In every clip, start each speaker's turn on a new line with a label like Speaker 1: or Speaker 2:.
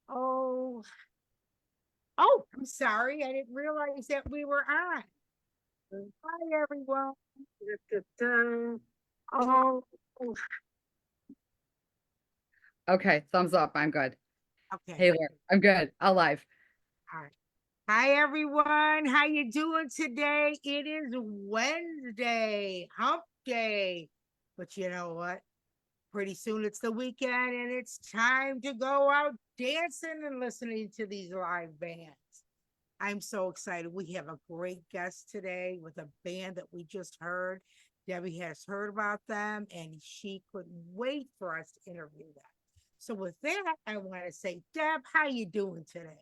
Speaker 1: Oh, oh, I'm sorry. I didn't realize that we were on. Hi, everyone. Oh,
Speaker 2: Okay, thumbs up. I'm good.
Speaker 1: okay.
Speaker 2: Hey, Laura, I'm good. Alive.
Speaker 1: All right. Hi, everyone. How you doing today? It is Wednesday, hump day. But you know what? Pretty soon it's the weekend and it's time to go out dancing and listening to these live bands. I'm so excited. We have a great guest today with a band that we just heard. Debbie has heard about them and she couldn't wait for us to interview them. So with that, I want to say, Deb, how you doing today?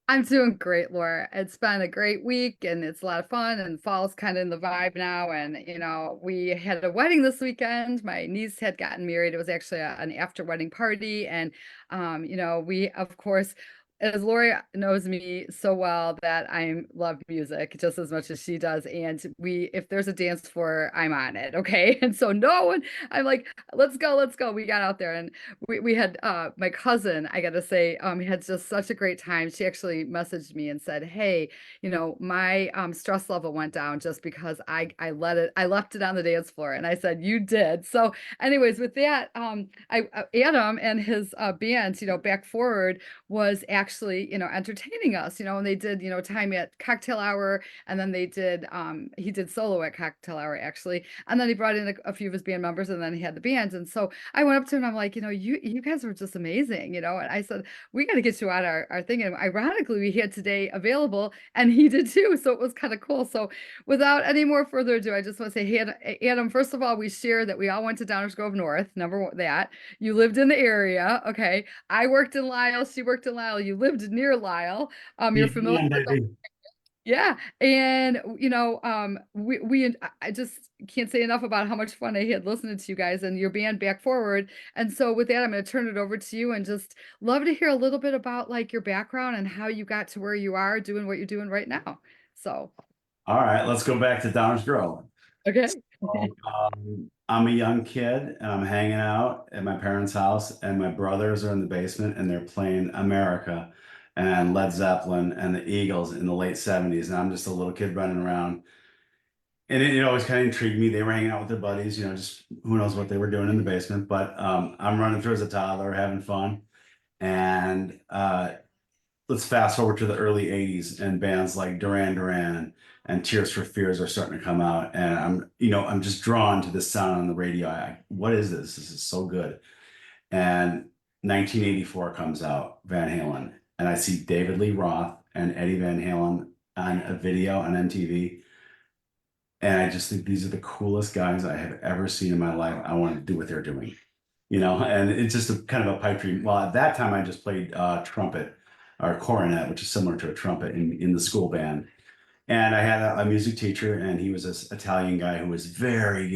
Speaker 2: I'm doing great, Laura. It's been a great week and it's a lot of fun and fall's kind of in the vibe now. And, we had a wedding this weekend. My niece had gotten married. It was actually an after wedding party. And, we, of course, as Lori knows me so well that I love music just as much as she does. And if there's a dance floor, I'm on it. Okay. And so no one, I'm like, let's go, let's go. We got out there and we had my cousin, I gotta say, had just such a great time. She actually messaged me and said, hey, my stress level went down just because I left it on the dance floor. And I said, you did. So anyways, with that, Adam and his band, back forward was actually, entertaining us, and they did, time at cocktail hour, and then he did solo at cocktail hour actually, and then he brought in a few of his band members, and then he had the bands, and so I went up to him, and I'm like, you guys were just amazing, and I said, we got to get you on our thing, and ironically, we had today available, and he did too, so it was kind of cool. So without any more further ado, I just want to say, hey, Adam, first of all, we share that we all went to Downers Grove North, number one, that you lived in the area, okay. I worked in Lisle. She worked in Lisle. You lived near Lisle. You're familiar with the, yeah. And I just can't say enough about how much fun I had listening to you guys and your band Back Forward. And so with that, I'm going to turn it over to you and just love to hear a little bit about like your background and how you got to where you are doing what you're doing right now. So,
Speaker 3: All right, let's go back to Downers Grove.
Speaker 2: okay.
Speaker 3: I'm a young kid and I'm hanging out at my parents' house, and my brothers are in the basement and they're playing America and Led Zeppelin and the Eagles in the late 70s. And I'm just a little kid running around. And it always kind of intrigued me. They were hanging out with their buddies, just who knows what they were doing in the basement. But I'm running through as a toddler, having fun. And let's fast forward to the early 80s, and bands like Duran Duran and Tears for Fears are starting to come out, and I'm just drawn to this sound on the radio. What is this? This is so good. And 1984 comes out, Van Halen, and I see David Lee Roth and Eddie Van Halen on a video on MTV, and I just think these are the coolest guys I have ever seen in my life. I want to do what they're doing, and it's just a kind of a pipe dream. Well, at that time I just played trumpet or cornet, which is similar to a trumpet in the school band. And I had a music teacher, and he was this Italian guy who was very,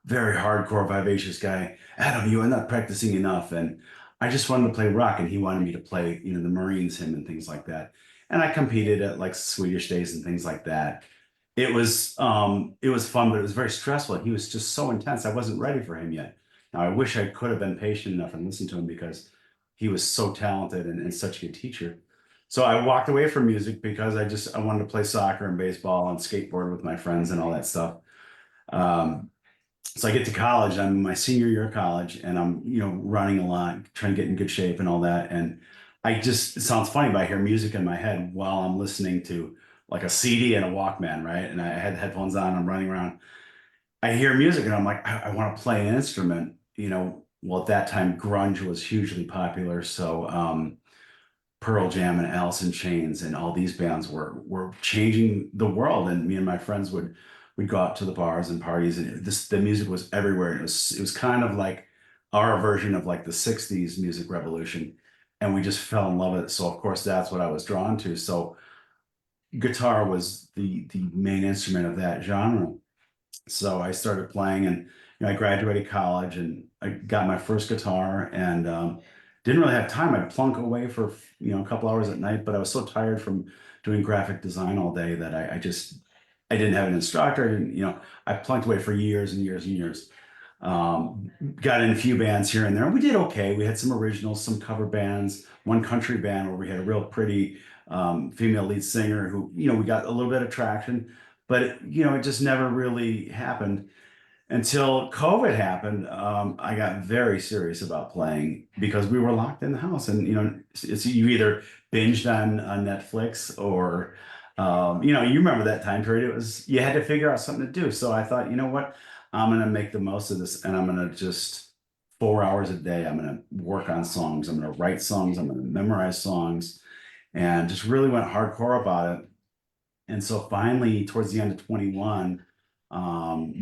Speaker 3: very hardcore, vivacious guy. Adam, you are not practicing enough. And I just wanted to play rock, and he wanted me to play, the Marines hymn and things like that. And I competed at like Swedish days and things like that. It was fun, but it was very stressful. He was just so intense. I wasn't ready for him yet. Now I wish I could have been patient enough and listened to him, because he was so talented and such a good teacher. So I walked away from music because I wanted to play soccer and baseball and skateboard with my friends and all that stuff. Um, so I get to college. I'm in my senior year of college, and I'm running a lot, trying to get in good shape and all that. And it sounds funny, but I hear music in my head while I'm listening to like a CD and a Walkman, right? And I had headphones on. I'm running around. I hear music and I'm like, I want to play an instrument. Well, at that time, grunge was hugely popular, so. Pearl Jam and Alice in Chains and all these bands were changing the world. And me and my friends would go out to the bars and parties, and the music was everywhere. And it was kind of like our version of like the 60s music revolution. And we just fell in love with it. So of course that's what I was drawn to. So guitar was the main instrument of that genre. So I started playing, and I graduated college and I got my first guitar, and didn't really have time. I'd plunk away for a couple hours at night, but I was so tired from doing graphic design all day that I didn't have an instructor. I plunked away for years and years and years. Got in a few bands here and there. We did okay. We had some originals, some cover bands, one country band where we had a real pretty female lead singer who, we got a little bit of traction, but it just never really happened until COVID happened. I got very serious about playing because we were locked in the house, and it's you either binged on Netflix or you remember that time period. It was you had to figure out something to do. So I thought, you know what, I'm gonna make the most of this, and I'm gonna just 4 hours a day. I'm gonna work on songs. I'm gonna write songs. I'm gonna memorize songs, and just really went hardcore about it. And so finally, towards the end of 21,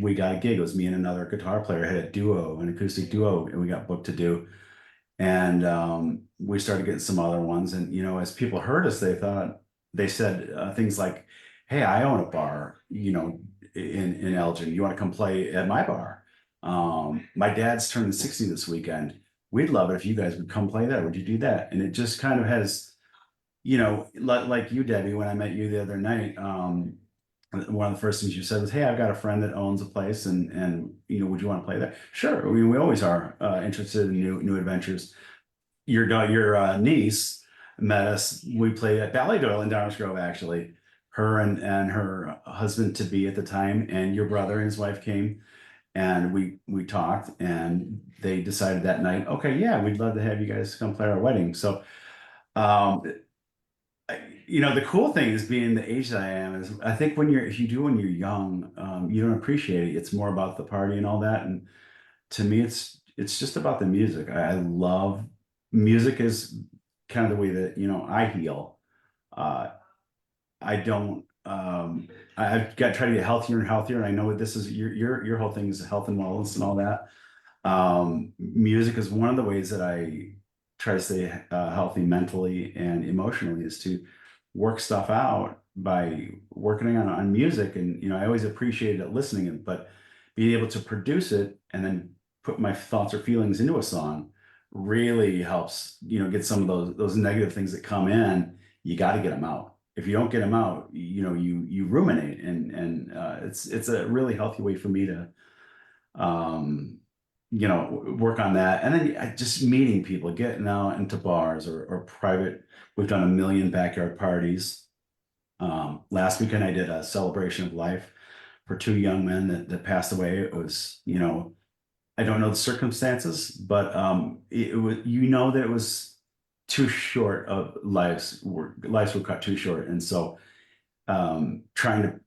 Speaker 3: we got a gig. It was me and another guitar player had a duo, an acoustic duo, and we got booked to do. And we started getting some other ones. And as people heard us, they said things like, "Hey, I own a bar, in Elgin. You want to come play at my bar? My dad's turning 60 this weekend. We'd love it if you guys would come play there. Would you do that?" And it just kind of has, like you, Debbie, when I met you the other night, one of the first things you said was, "Hey, I've got a friend that owns a place, and would you want to play there?" Sure. I mean, we always are interested in new adventures. Your niece met us. We played at Ballydoyle in Downers Grove, actually. Her and her husband to be at the time, and your brother and his wife came, and we talked, and they decided that night, okay, yeah, we'd love to have you guys come play our wedding. So, the cool thing is being the age that I am is I think when you're young, you don't appreciate it. It's more about the party and all that. And to me, it's just about the music. I love music is kind of the way that, I heal. I don't, I've got to try to get healthier and healthier. And I know this is your whole thing is health and wellness and all that. Music is one of the ways that I try to stay healthy mentally and emotionally, is to work stuff out by working on music. And I always appreciated it listening it, but being able to produce it and then put my thoughts or feelings into a song really helps, get some of those negative things that come in. You got to get them out. If you don't get them out, you ruminate, and it's a really healthy way for me to work on that. And then just meeting people, getting out into bars or private. We've done a million backyard parties. Last weekend I did a celebration of life for two young men that passed away. It was, I don't know the circumstances, but it was, that it was too short of lives were cut too short. And so trying to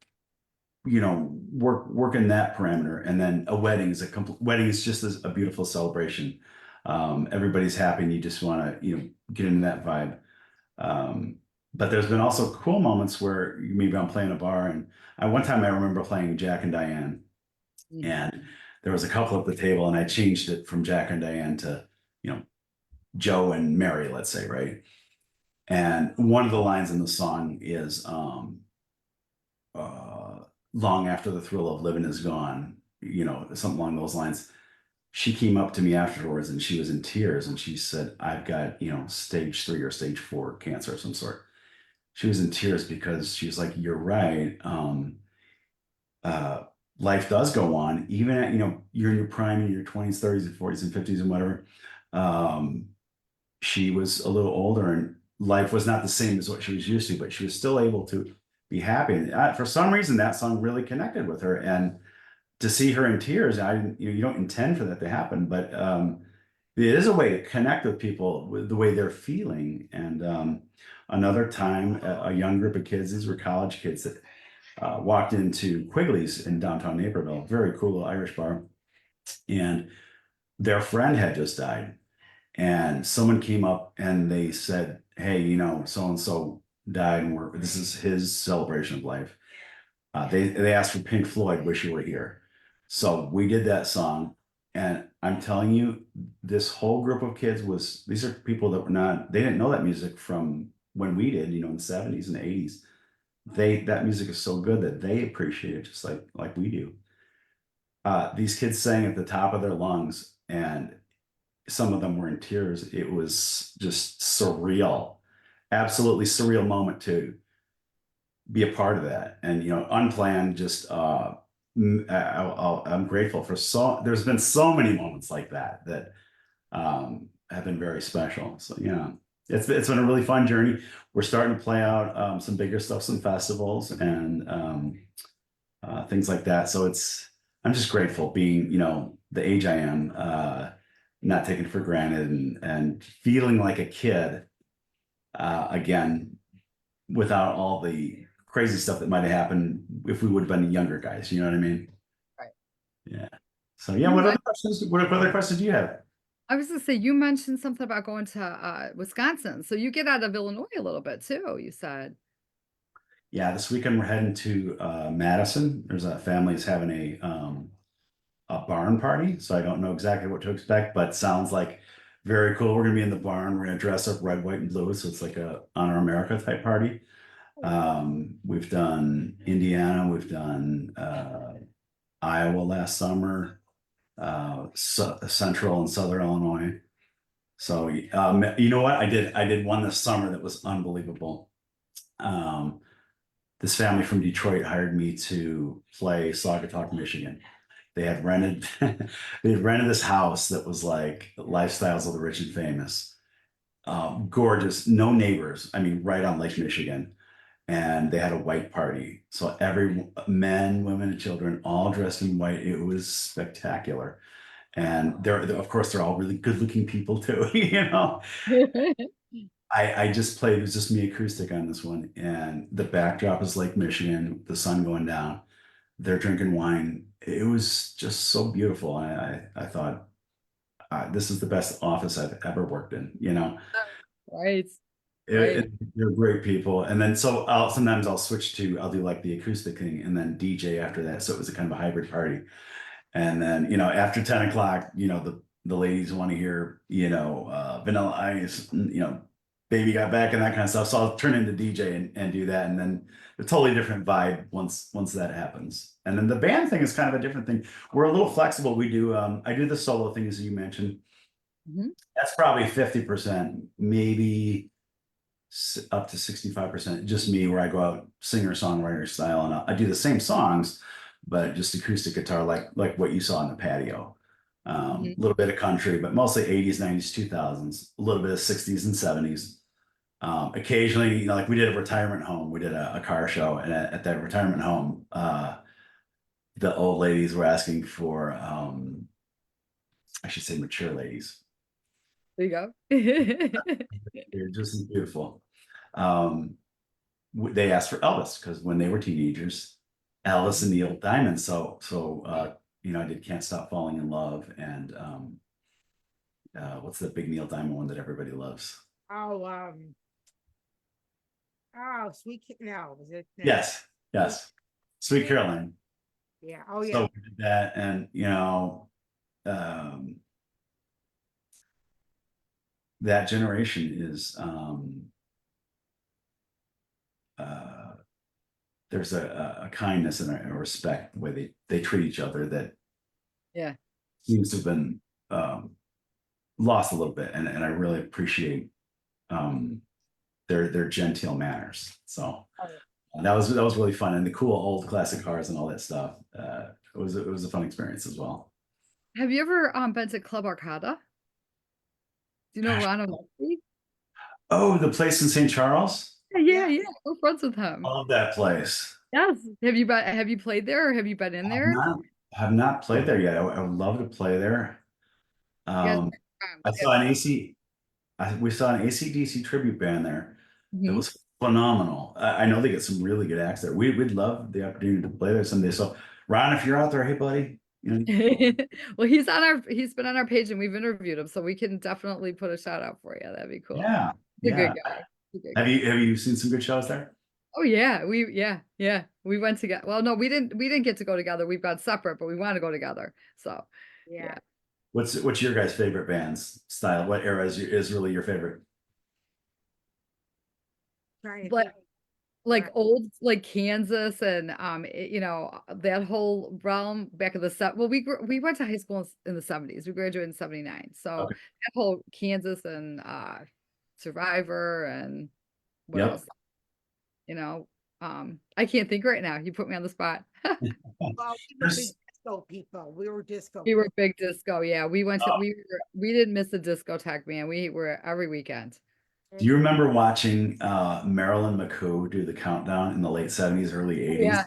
Speaker 3: work in that parameter. And then a wedding is wedding is just a beautiful celebration. Everybody's happy, and you just want to get into that vibe. But there's been also cool moments where maybe I'm playing a bar, and one time I remember playing Jack and Diane, and there was a couple at the table, and I changed it from Jack and Diane to Joe and Mary, let's say, right? And one of the lines in the song is long after the thrill of living is gone, something along those lines. She came up to me afterwards, and she was in tears, and she said, "I've got, stage 3 or stage 4 cancer of some sort." She was in tears because she was like, "You're right. Life does go on, even at, you're in your prime, in your 20s, 30s, and 40s and 50s and whatever." She was a little older, and life was not the same as what she was used to, but she was still able to be happy. And for some reason, that song really connected with her. And to see her in tears, you don't intend for that to happen, but it is a way to connect with people with the way they're feeling. And another time, a young group of kids, these were college kids that walked into Quigley's in downtown Naperville, very cool Irish bar, and their friend had just died. And someone came up and they said, "Hey, so-and-so died, and this is his celebration of life." They asked for Pink Floyd, "Wish You Were Here." So we did that song, and I'm telling you, this whole group of kids these are people that they didn't know that music from when we did, in the 70s and 80s. That music is so good that they appreciate it just like we do. These kids sang at the top of their lungs, and some of them were in tears. It was just surreal, absolutely surreal moment to be a part of that. And unplanned, just I'm grateful for there's been so many moments like that that have been very special. So yeah, it's been a really fun journey. We're starting to play out some bigger stuff, some festivals and things like that. So I'm just grateful being, the age I am, not taken for granted and feeling like a kid again, without all the crazy stuff that might have happened if we would have been younger guys. You know what I mean?
Speaker 2: Right.
Speaker 3: Yeah. So yeah,
Speaker 2: You
Speaker 3: what
Speaker 2: men-
Speaker 3: other questions do you have?
Speaker 2: I was gonna say, you mentioned something about going to Wisconsin. So you get out of Illinois a little bit too, you said.
Speaker 3: Yeah, this weekend we're heading to Madison. There's a family is having a barn party, so I don't know exactly what to expect, but sounds like very cool. We're gonna be in the barn. We're gonna dress up red, white, and blue, so it's like a Honor America type party. We've done Indiana, we've done Iowa last summer, Central and Southern Illinois. So you know what? I did one this summer that was unbelievable. This family from Detroit hired me to play Saugatuck, Michigan. They had rented they had rented this house that was like Lifestyles of the Rich and Famous. Gorgeous, no neighbors. I mean, right on Lake Michigan. And they had a white party. So every men, women, and children all dressed in white. It was spectacular. And of course, they're all really good-looking people too. I just played. It was just me acoustic on this one, and the backdrop is Lake Michigan, the sun going down. They're drinking wine. It was just so beautiful. I thought this is the best office I've ever worked in.
Speaker 2: Right.
Speaker 3: It,
Speaker 2: Right.
Speaker 3: they're great people. And then so sometimes I'll do like the acoustic thing and then DJ after that. So it was a kind of a hybrid party. And then, after 10 o'clock, the ladies want to hear, Vanilla Ice, Baby Got Back and that kind of stuff. So I'll turn into DJ and do that. And then a totally different vibe once that happens. And then the band thing is kind of a different thing. We're a little flexible. We do, I do the solo thing as you mentioned.
Speaker 2: Mhm.
Speaker 3: That's probably 50%, maybe up to 65%, just me, where I go out singer-songwriter style, and I do the same songs, but just acoustic guitar, like what you saw in the patio. A
Speaker 2: Mhm.
Speaker 3: little bit of country, but mostly 80s, 90s, 2000s, a little bit of 60s and 70s. Occasionally, like we did a retirement home, we did a car show, and at that retirement home, the old ladies were asking for, I should say mature ladies.
Speaker 2: There you go.
Speaker 3: They're just beautiful. Um, they asked for Elvis because when they were teenagers, Elvis and Neil Diamond. I did Can't Stop Falling in Love and what's the big Neil Diamond one that everybody loves?
Speaker 1: Oh, no, was it? No.
Speaker 3: Yes, Sweet Caroline.
Speaker 1: Yeah. Oh, yeah.
Speaker 3: So we did that, and um, that generation is there's a kindness and a respect the way they treat each other that
Speaker 2: Yeah.
Speaker 3: seems to have been lost a little bit, and I really appreciate their genteel manners. So that was really fun, and the cool old classic cars and all that stuff. It was a fun experience as well.
Speaker 2: Have you ever been to Club Arcada? Do you know
Speaker 3: Gosh.
Speaker 2: Ron Amalfi?
Speaker 3: Oh, the place in St. Charles.
Speaker 2: Yeah, yeah. We're friends with him.
Speaker 3: Love that place.
Speaker 2: Yes. Have you played there or have you been in
Speaker 3: Have
Speaker 2: there?
Speaker 3: not have not played there yet. I would love to play there.
Speaker 2: Yes.
Speaker 3: I saw an AC. We saw an AC/DC tribute band there. It
Speaker 2: Mhm.
Speaker 3: was phenomenal. I know they get some really good acts there. We'd love the opportunity to play there someday. So, Ron, if you're out there, hey buddy,
Speaker 2: Well, he's been on our page and we've interviewed him, so we can definitely put a shout out for you. That'd be cool.
Speaker 3: yeah,
Speaker 2: He's a
Speaker 3: yeah.
Speaker 2: good guy. He's a good
Speaker 3: Have
Speaker 2: guy.
Speaker 3: you seen some good shows there?
Speaker 2: Oh yeah, yeah. We went together. Well, no, we didn't get to go together. We've got separate, but we want to go together. So
Speaker 1: Yeah.
Speaker 2: yeah.
Speaker 3: What's your guys' favorite band's style? What era is really your favorite?
Speaker 1: Trying to
Speaker 2: But
Speaker 1: think.
Speaker 2: like
Speaker 1: Right.
Speaker 2: old, like Kansas and that whole realm back in the set. Well, we went to high school in the 70s. We graduated in 79. So
Speaker 3: Okay.
Speaker 2: that whole Kansas and Survivor and what
Speaker 3: Yep.
Speaker 2: else? You know, I can't think right now. You put me on the spot.
Speaker 1: Well, we were big
Speaker 3: There's-
Speaker 1: disco people. We were disco.
Speaker 2: We were
Speaker 1: people.
Speaker 2: big disco. Yeah, we went to
Speaker 3: Oh,
Speaker 2: we didn't miss a discotheque, man. We were every weekend.
Speaker 3: do you remember watching Marilyn McCoo do the countdown in the late 70s, early 80s?
Speaker 2: Yeah,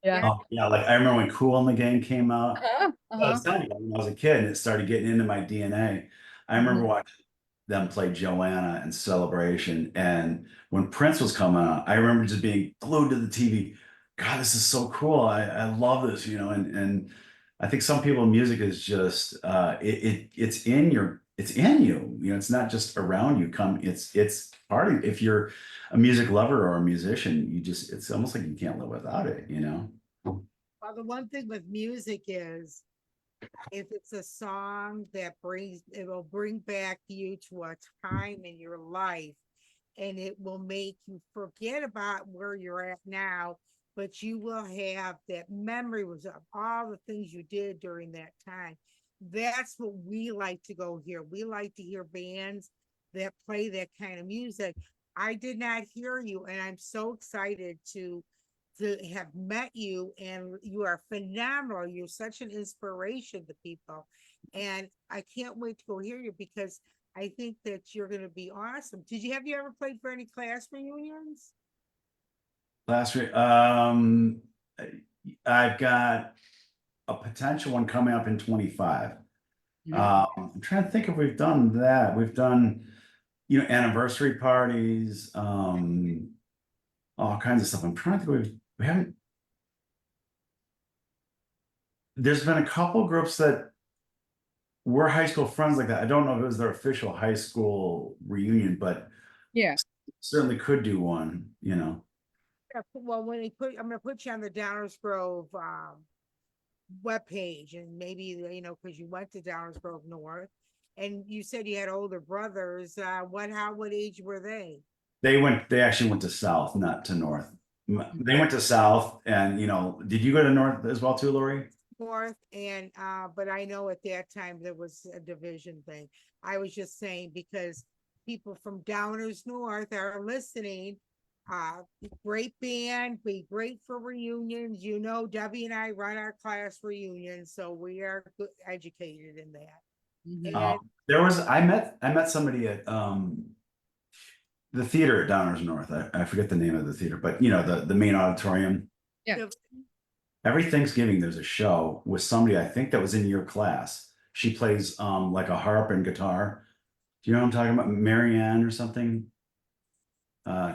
Speaker 2: yeah.
Speaker 3: Oh, yeah, like I remember when Cool and the Gang came out.
Speaker 2: Uh-huh,
Speaker 3: I
Speaker 2: uh-huh.
Speaker 3: was telling you, when I was a kid, and it started getting into my DNA. I remember watching them play Joanna and Celebration. And when Prince was coming out, I remember just being glued to the TV. God, this is so cool. I love this, and I think some people music is just it's in it's in you. It's not just around you. It's part of if you're a music lover or a musician, it's almost like you can't live without it.
Speaker 1: Well, the one thing with music is if it's a song that it will bring back you to a time in your life and it will make you forget about where you're at now, but you will have that memory of all the things you did during that time. That's what we like to go hear. We like to hear bands that play that kind of music. I did not hear you, and I'm so excited to have met you, and you are phenomenal. You're such an inspiration to people, and I can't wait to go hear you because I think that you're going to be awesome. Have you ever played for any class reunions?
Speaker 3: Last week, I've got a potential one coming up in 25. I'm trying to think if we've done that. We've done, anniversary parties, all kinds of stuff. I'm trying to think. We haven't. There's been a couple groups that were high school friends like that. I don't know if it was their official high school reunion, but
Speaker 2: Yeah.
Speaker 3: certainly could do one.
Speaker 1: Yeah, well, I'm going to put you on the Downers Grove webpage, and maybe because you went to Downers Grove North, and you said you had older brothers. What age were they?
Speaker 3: They actually went to South, not to North. They went to South, and did you go to North as well too, Lori?
Speaker 1: North, and but I know at that time there was a division thing. I was just saying because people from Downers North are listening. Great band, be great for reunions. Debbie and I run our class reunions, so we are educated in that.
Speaker 2: Mhm.
Speaker 3: I met somebody at the theater at Downers North. I forget the name of the theater, but the main auditorium.
Speaker 2: Yeah.
Speaker 3: Every Thanksgiving there's a show with somebody I think that was in your class. She plays like a harp and guitar. Do you know what I'm talking about? Marianne or something?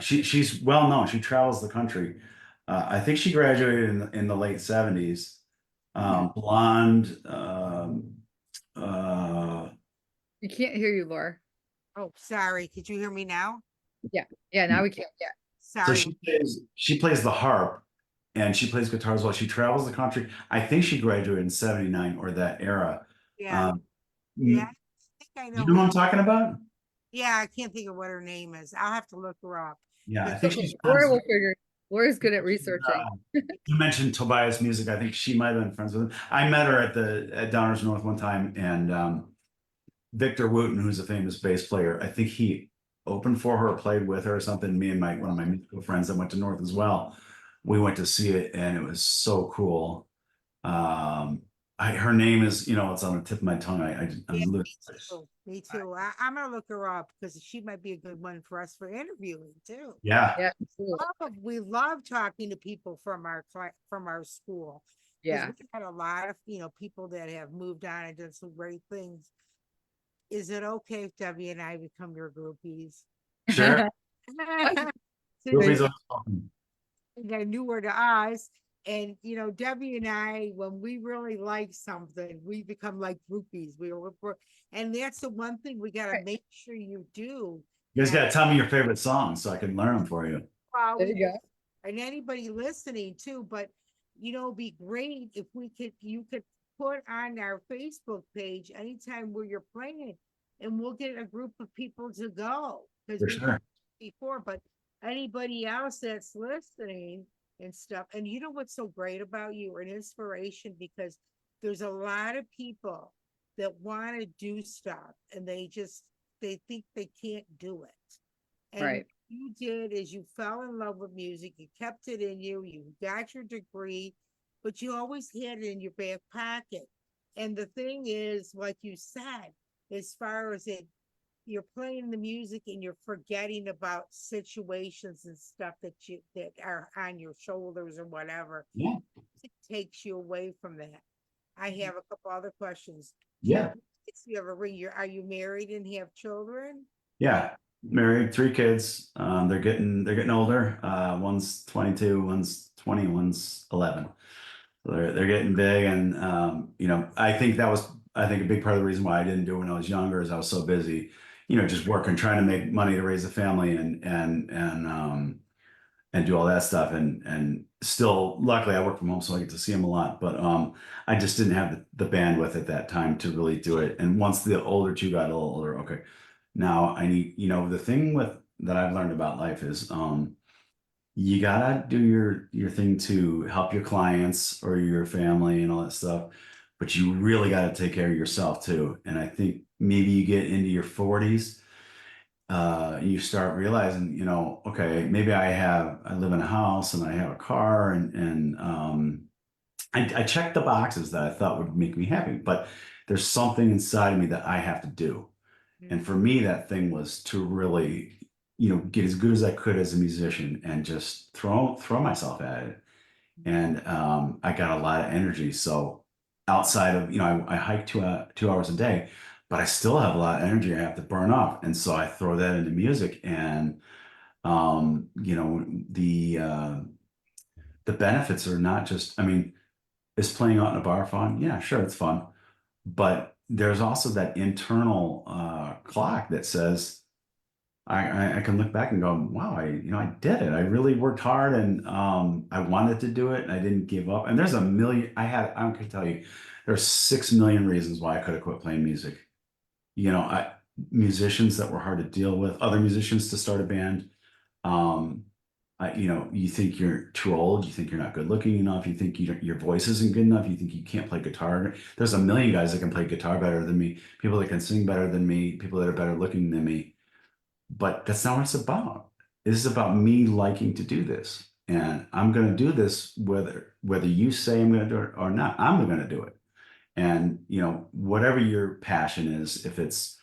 Speaker 3: She's well known. She travels the country. I think she graduated in the late 70s. Blonde.
Speaker 2: We can't hear you, Laura.
Speaker 1: Oh, sorry. Could you hear me now?
Speaker 2: Yeah, now we can't. Yeah.
Speaker 3: So
Speaker 1: Sorry.
Speaker 3: she plays the harp and she plays guitar as well. She travels the country. I think she graduated in 79 or that era.
Speaker 1: Yeah.
Speaker 3: Um,
Speaker 1: Yeah. I think I
Speaker 3: Do you
Speaker 1: know.
Speaker 3: know what I'm talking about?
Speaker 1: Yeah, I can't think of what her name is. I'll have to look her up.
Speaker 3: Yeah, I
Speaker 1: But
Speaker 3: think she's
Speaker 2: Laura will figure. Laura's good at researching.
Speaker 3: You mentioned Tobias Music. I think she might have been friends with him. I met her at Downers North one time, and Victor Wooten, who's a famous bass player, I think he opened for her or played with her or something. Me and one of my musical friends that went to North as well. We went to see it, and it was so cool. Her name is, it's on the tip of my tongue. I'm
Speaker 1: yeah,
Speaker 3: literally.
Speaker 1: me too. I'm gonna look her up because she might be a good one for us for interviewing too.
Speaker 3: Yeah.
Speaker 2: Yeah. Absolutely.
Speaker 1: We love talking to people from our school. 'Cause
Speaker 2: Yeah.
Speaker 1: we've had a lot of people that have moved on and done some great things. Is it okay if Debbie and I become your groupies?
Speaker 3: Sure.
Speaker 1: So
Speaker 3: Groupies
Speaker 1: they
Speaker 3: are welcome.
Speaker 1: got newer to us. And Debbie and I, when we really like something, we become like groupies. And that's the one thing we got to
Speaker 2: Right.
Speaker 1: make sure you do.
Speaker 3: You guys got to tell me your favorite songs so I can learn them for you.
Speaker 1: Well,
Speaker 2: There you go.
Speaker 1: and anybody listening too, but it'd be great if you could put on our Facebook page anytime where you're playing, and we'll get a group of people to go. Because
Speaker 3: For
Speaker 1: we
Speaker 3: sure.
Speaker 1: before, but anybody else that's listening and stuff. And you know what's so great about you? You're an inspiration because there's a lot of people that want to do stuff and they think they can't do it. And
Speaker 2: Right.
Speaker 1: you did is you fell in love with music, you kept it in you, you got your degree, but you always had it in your back pocket. And the thing is, like you said, as far as it, you're playing the music and you're forgetting about situations and stuff that are on your shoulders or whatever.
Speaker 3: Yeah.
Speaker 1: It takes you away from that. I have a couple other questions.
Speaker 3: Yeah.
Speaker 1: If you have a ring, are you married and have children?
Speaker 3: Yeah. Married, 3 kids. They're getting older. One's 22, one's 20, one's 11. So they're getting big, and I think a big part of the reason why I didn't do it when I was younger is I was so busy, just working, trying to make money to raise a family and do all that stuff. And still, luckily, I work from home, so I get to see them a lot. But I just didn't have the bandwidth at that time to really do it. And once the older two got a little older, okay, now I need, the thing that I've learned about life is you gotta do your thing to help your clients or your family and all that stuff, but you really gotta take care of yourself too. And I think maybe you get into your 40s, you start realizing, okay, maybe I live in a house and I have a car, and I check the boxes that I thought would make me happy, but there's something inside of me that I have to do. And for me, that thing was to really, get as good as I could as a musician and just throw myself at it. And I got a lot of energy. So outside of, I hike 2 hours a day, but I still have a lot of energy I have to burn off. And so I throw that into music. And the benefits are not just, is playing out in a bar fun? Yeah, sure, it's fun. But there's also that internal clock that says, I can look back and go, wow, I did it. I really worked hard, and I wanted to do it, and I didn't give up. And there's a million, I can tell you, there's 6 million reasons why I could have quit playing music. Musicians that were hard to deal with, other musicians to start a band. You think you're too old, you think you're not good looking enough, you think your voice isn't good enough, you think you can't play guitar. There's a million guys that can play guitar better than me, people that can sing better than me, people that are better looking than me. But that's not what it's about. This is about me liking to do this. And I'm going to do this whether you say I'm going to do it or not, I'm going to do it. And, whatever your passion is, if it's,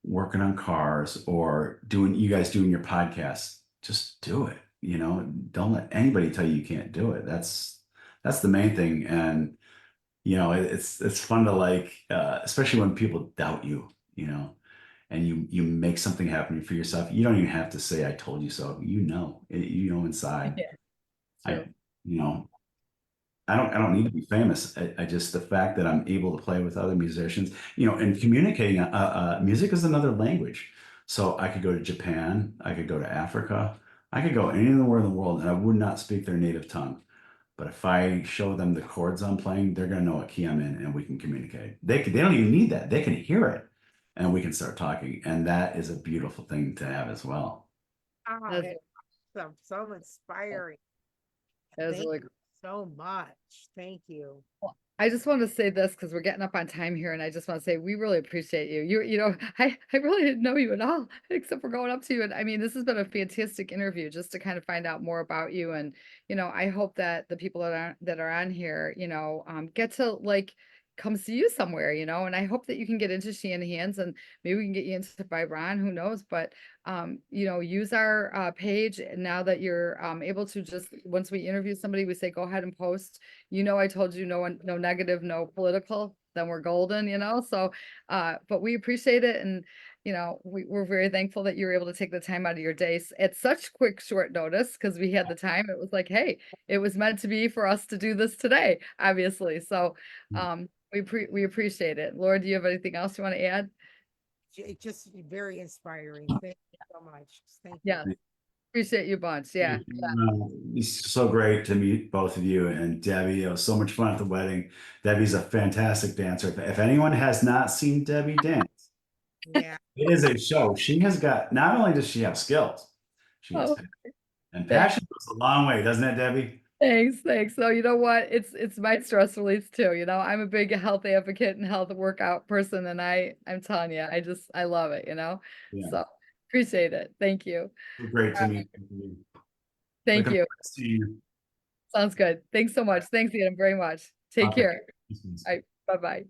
Speaker 3: working on cars or you guys doing your podcast, just do it. Don't let anybody tell you can't do it. That's the main thing. And, it's fun to especially when people doubt you, and you make something happen for yourself. You don't even have to say, I told you so. Inside.
Speaker 2: Yeah,
Speaker 3: I,
Speaker 2: true.
Speaker 3: I don't need to be famous. I just, the fact that I'm able to play with other musicians, and communicating, music is another language. So I could go to Japan, I could go to Africa, I could go anywhere in the world, and I would not speak their native tongue. But if I show them the chords I'm playing, they're going to know what key I'm in, and we can communicate. They don't even need that. They can hear it, and we can start talking. And that is a beautiful thing to have as well.
Speaker 1: Oh,
Speaker 2: That's-
Speaker 1: that's so inspiring.
Speaker 2: That's
Speaker 1: Thank
Speaker 2: really
Speaker 1: you so much. Thank you.
Speaker 2: I just want to say this because we're getting up on time here, and I just want to say we really appreciate you. I really didn't know you at all, except for going up to you. And I mean, this has been a fantastic interview just to kind of find out more about you. And I hope that the people that are on here, get to come see you somewhere, and I hope that you can get into Shanahan's, and maybe we can get you into by Ron, who knows, but use our page now that you're able to. Just once we interview somebody, we say go ahead and post. I told you no negative, no political, then we're golden, so but we appreciate it. And we're very thankful that you were able to take the time out of your days at such short notice, because we had the time. It was like, hey, it was meant to be for us to do this today, obviously. So we appreciate it. Laura, do you have anything else you want to add?
Speaker 1: It's just very inspiring. Thank you so much. Thank you.
Speaker 2: Yeah, appreciate you a bunch. Yeah.
Speaker 3: It's so great to meet both of you, and Debbie. It was so much fun at the wedding. Debbie's a fantastic dancer. If anyone has not seen Debbie dance,
Speaker 1: Yeah.
Speaker 3: it is a show. She has got, not only does she have skills, she has passion. And passion goes a long way, doesn't it, Debbie?
Speaker 2: Thanks. So you know what? It's my stress release too. I'm a big health advocate and health workout person, and I'm telling you, I love it.
Speaker 3: Yeah.
Speaker 2: So Appreciate it. Thank you.
Speaker 3: Great to meet you.
Speaker 2: Thank
Speaker 3: Looking
Speaker 2: you.
Speaker 3: forward to seeing you.
Speaker 2: Sounds good. Thanks so much. Thanks, Adam, very much. Take
Speaker 3: Okay.
Speaker 2: care. All right. Bye-bye.